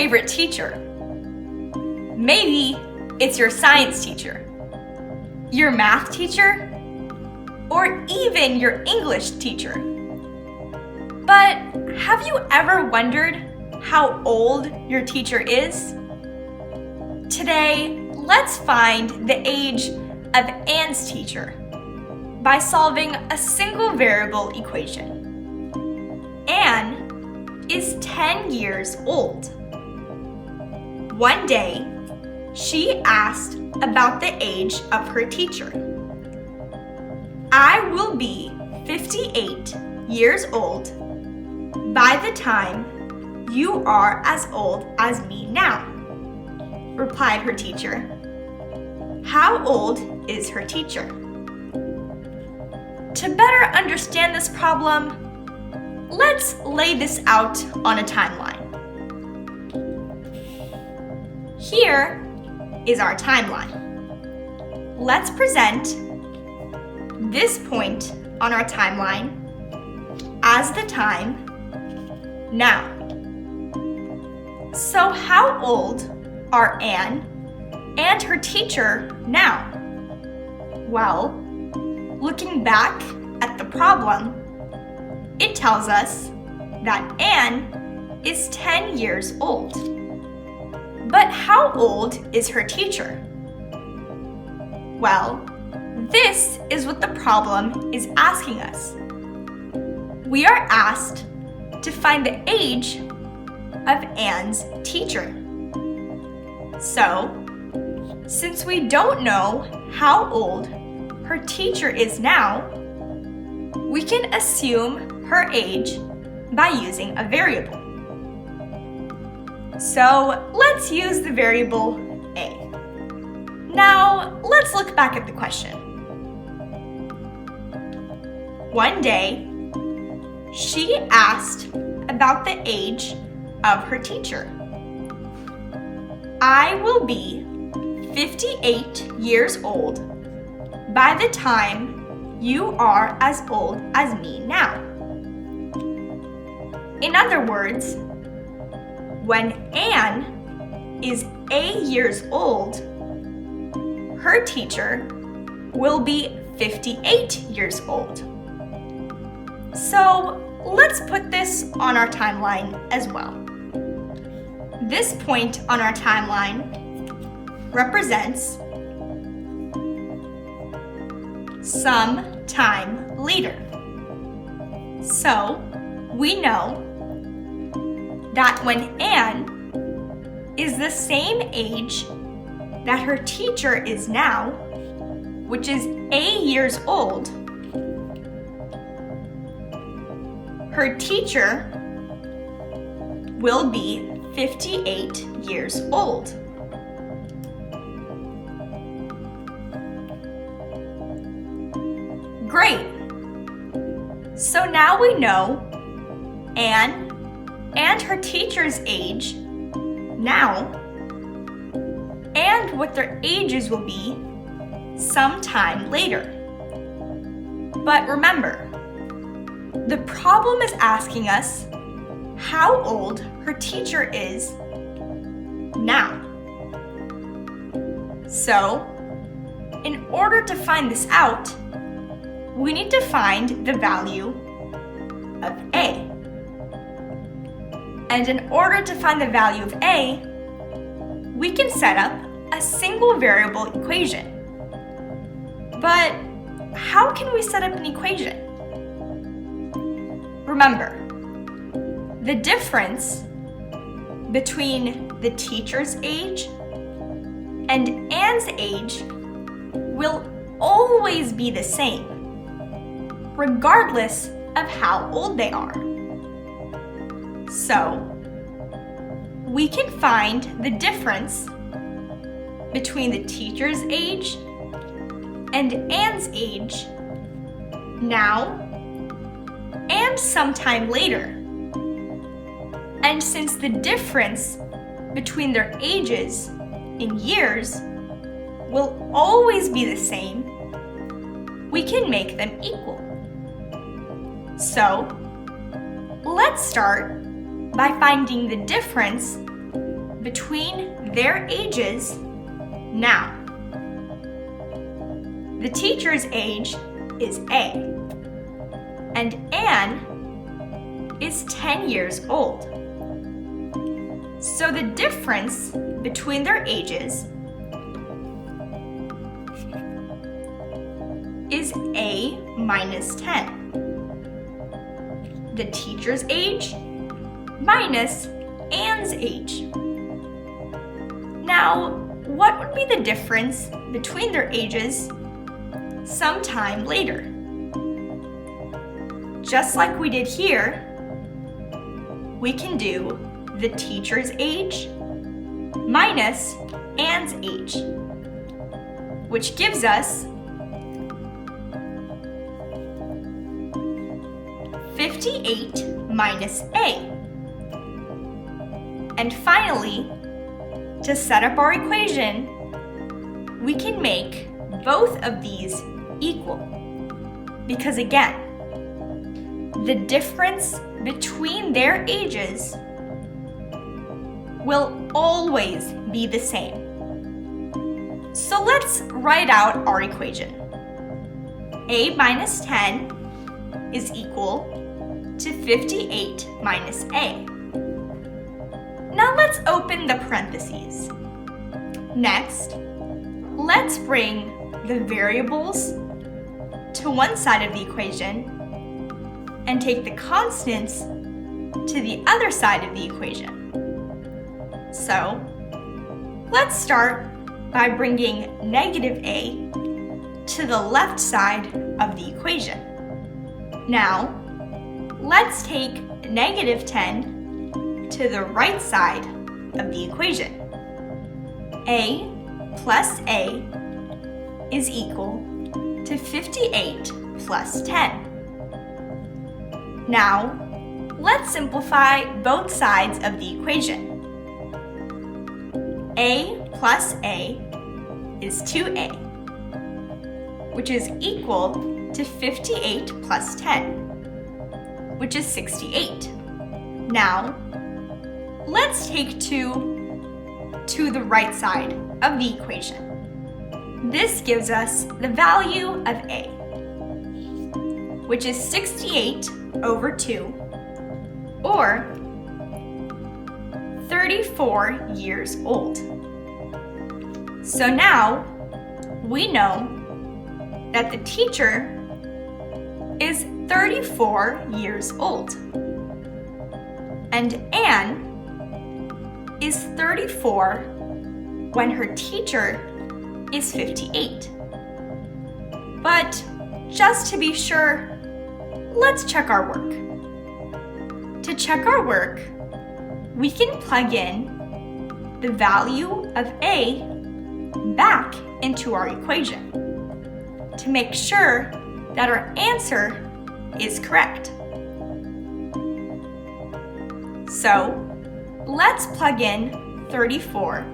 favorite teacher? Maybe it's your science teacher, your math teacher, or even your English teacher. But have you ever wondered how old your teacher is? Today, let's find the age of Anne's teacher by solving a single variable equation. Anne is 10 years old. One day, she asked about the age of her teacher. I will be 58 years old by the time you are as old as me now, replied her teacher. How old is her teacher? To better understand this problem, let's lay this out on a timeline. Here is our timeline. Let's present this point on our timeline as the time now. So how old are Anne and her teacher now? Well, looking back at the problem, it tells us that Anne is 10 years old. But how old is her teacher? Well, this is what the problem is asking us. We are asked to find the age of Anne's teacher. So, since we don't know how old her teacher is now, we can assume her age by using a variable. So, let's use the variable a. Now, let's look back at the question. One day, she asked about the age of her teacher. I will be 58 years old by the time you are as old as me now. In other words, when Anne is 8 years old, her teacher will be 58 years old. So let's put this on our timeline as well. This point on our timeline represents some time later. So we know that when Anne is the same age that her teacher is now, which is 8 years old, her teacher will be 58 years old. Great! So now we know Anne and her teacher's age now, and what their ages will be sometime later. But remember, the problem is asking us how old her teacher is now. So, in order to find this out, we need to find the value of a. And in order to find the value of a, we can set up a single variable equation. But how can we set up an equation? Remember, the difference between the teacher's age and Anne's age will always be the same, regardless of how old they are. So, we can find the difference between the teacher's age and Anne's age now and sometime later. And since the difference between their ages in years will always be the same, we can make them equal. So, let's start by finding the difference between their ages now. The teacher's age is A, and Anne is 10 years old. So the difference between their ages is A minus 10. The teacher's age minus Anne's age. Now, what would be the difference between their ages sometime later? Just like we did here, we can do the teacher's age minus Anne's age, which gives us 58 minus A. And finally, to set up our equation, we can make both of these equal. Because again, the difference between their ages will always be the same. So let's write out our equation. A minus 10 is equal to 58 minus A. Now let's open the parentheses. Next, let's bring the variables to one side of the equation and take the constants to the other side of the equation. So, let's start by bringing negative A to the left side of the equation. Now, let's take negative 10 to the right side of the equation. A plus A is equal to 58 plus 10. Now, let's simplify both sides of the equation. A plus A is 2A, which is equal to 58 plus 10, which is 68. Now, let's take 2 to the right side of the equation. This gives us the value of A, which is 68 over 2, or 34 years old. So now we know that the teacher is 34 years old, and Anne is 34 when her teacher is 58. But just to be sure, let's check our work. To check our work, we can plug in the value of A back into our equation to make sure that our answer is correct. So, let's plug in 34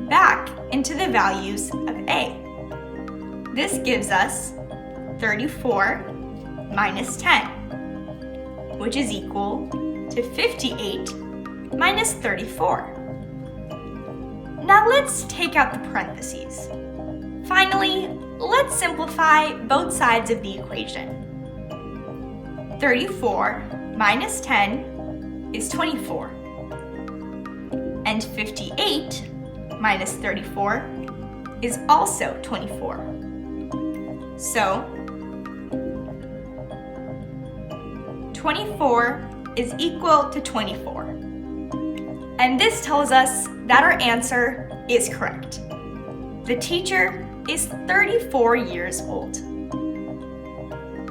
back into the values of A. This gives us 34 minus 10, which is equal to 58 minus 34. Now let's take out the parentheses. Finally, let's simplify both sides of the equation. 34 minus 10 is 24. And 58 minus 34 is also 24. So, 24 is equal to 24. And this tells us that our answer is correct. The teacher is 34 years old.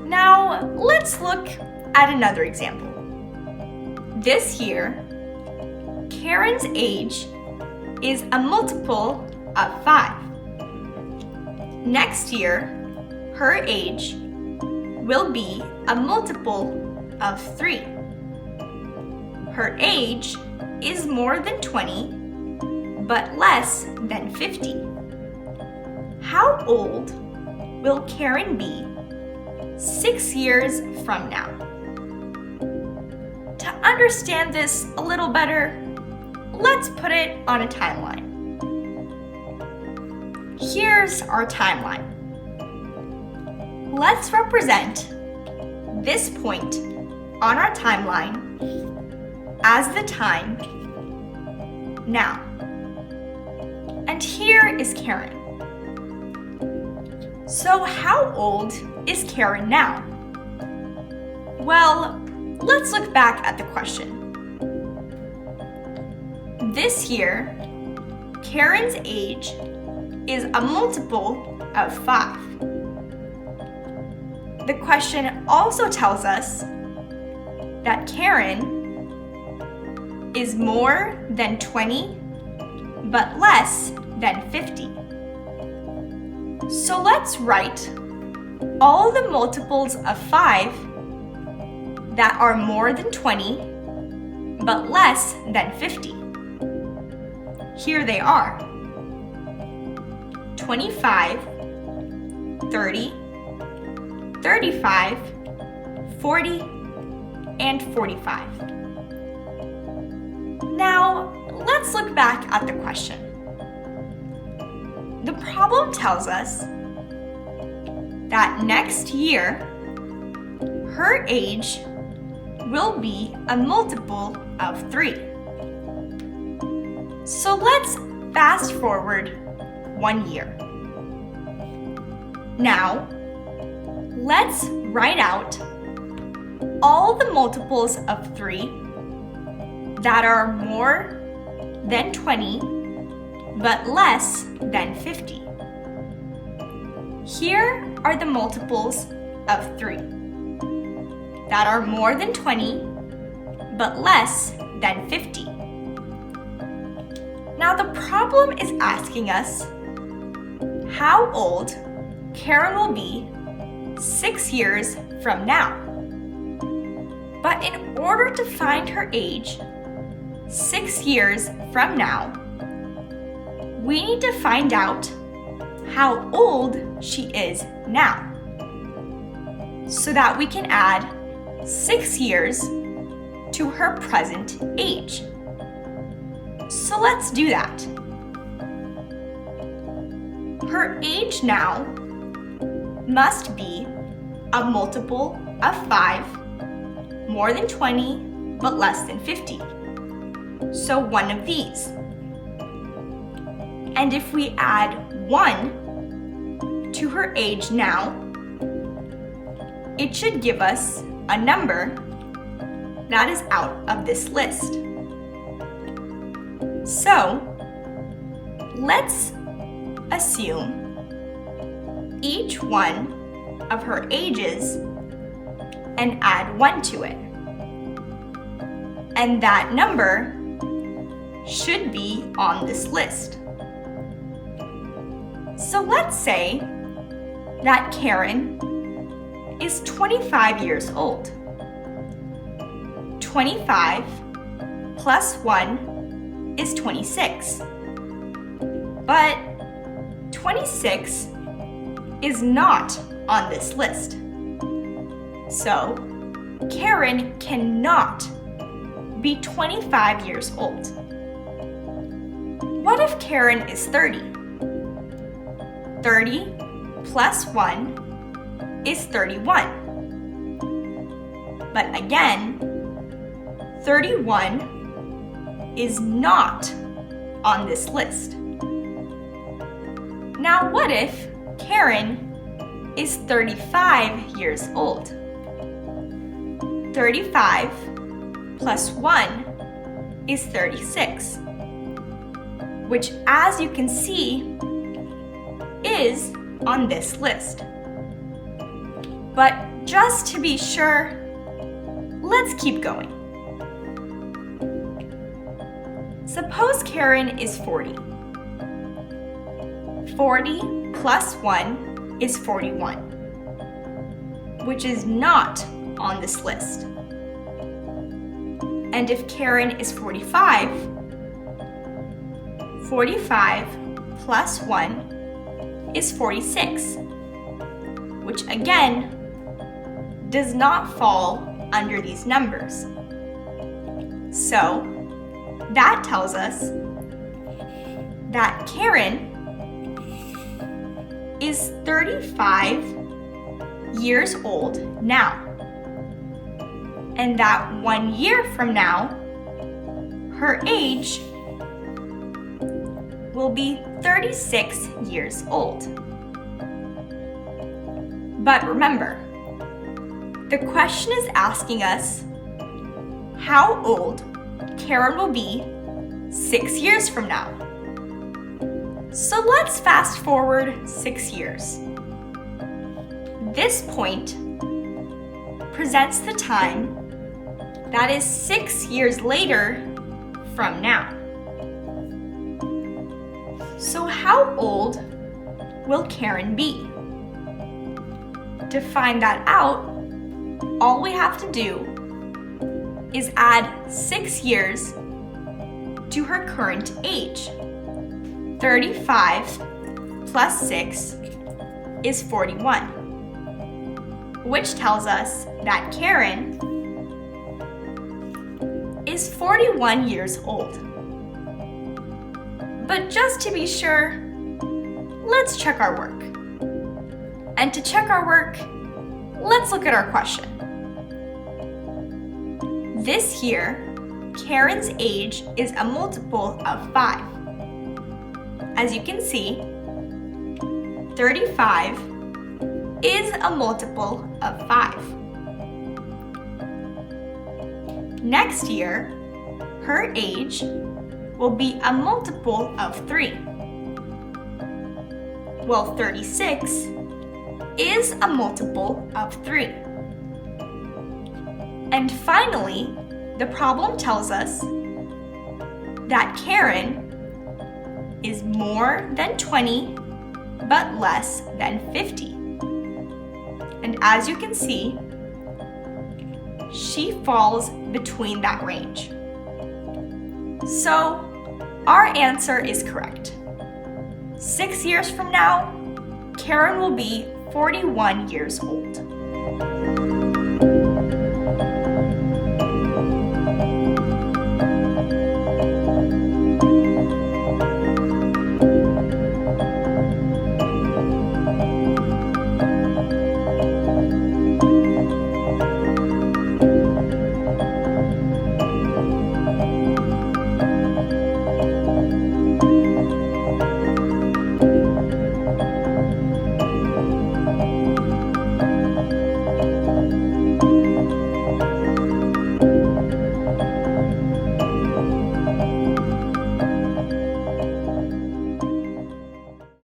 Now, let's look at another example. This year, Karen's age is a multiple of 5. Next year, her age will be a multiple of 3. Her age is more than 20, but less than 50. How old will Karen be 6 years from now? To understand this a little better, let's put it on a timeline. Here's our timeline. Let's represent this point on our timeline as the time now. And here is Karen. So how old is Karen now? Well, let's look back at the question. This year, Karen's age is a multiple of 5. The question also tells us that Karen is more than 20, but less than 50. So let's write all the multiples of 5 that are more than 20, but less than 50. Here they are: 25, 30, 35, 40, and 45. Now, let's look back at the question. The problem tells us that next year, her age will be a multiple of 3. So let's fast forward 1 year. Now, let's write out all the multiples of 3 that are more than 20 but less than 50. Here are the multiples of 3 that are more than 20 but less than 50. Now the problem is asking us how old Karen will be 6 years from now. But in order to find her age 6 years from now, we need to find out how old she is now, so that we can add 6 years to her present age. So let's do that. Her age now must be a multiple of 5, more than 20, but less than 50. So one of these. And if we add 1 to her age now, it should give us a number that is out of this list. So, let's assume each one of her ages and add 1 to it. And that number should be on this list. So let's say that Karen is 25 years old. 25 plus 1 is 26. But 26 is not on this list. So Karen cannot be 25 years old. What if Karen is 30? 30 plus 1 is 31. But again, 31 is not on this list. Now what if Karen is 35 years old? 35 plus 1 is 36, which, as you can see, is on this list. But just to be sure, let's keep going. Suppose Karen is 40. 40 plus 1 is 41, which is not on this list. And if Karen is 45, 45 plus 1 is 46, which again does not fall under these numbers. So That tells us that Karen is 35 years old now. And that 1 year from now, her age will be 36 years old. But remember, the question is asking us how old Karen will be 6 years from now. So let's fast forward 6 years. This point presents the time that is 6 years later from now. So how old will Karen be? To find that out, all we have to do is add 6 years to her current age. 35 plus 6 is 41, which tells us that Karen is 41 years old. But just to be sure, let's check our work. And to check our work, let's look at our question. This year, Karen's age is a multiple of 5. As you can see, 35 is a multiple of 5. Next year, her age will be a multiple of 3. Well, 36 is a multiple of 3. And finally, the problem tells us that Karen is more than 20 but less than 50. And as you can see, she falls between that range. So our answer is correct. 6 years from now, Karen will be 41 years old.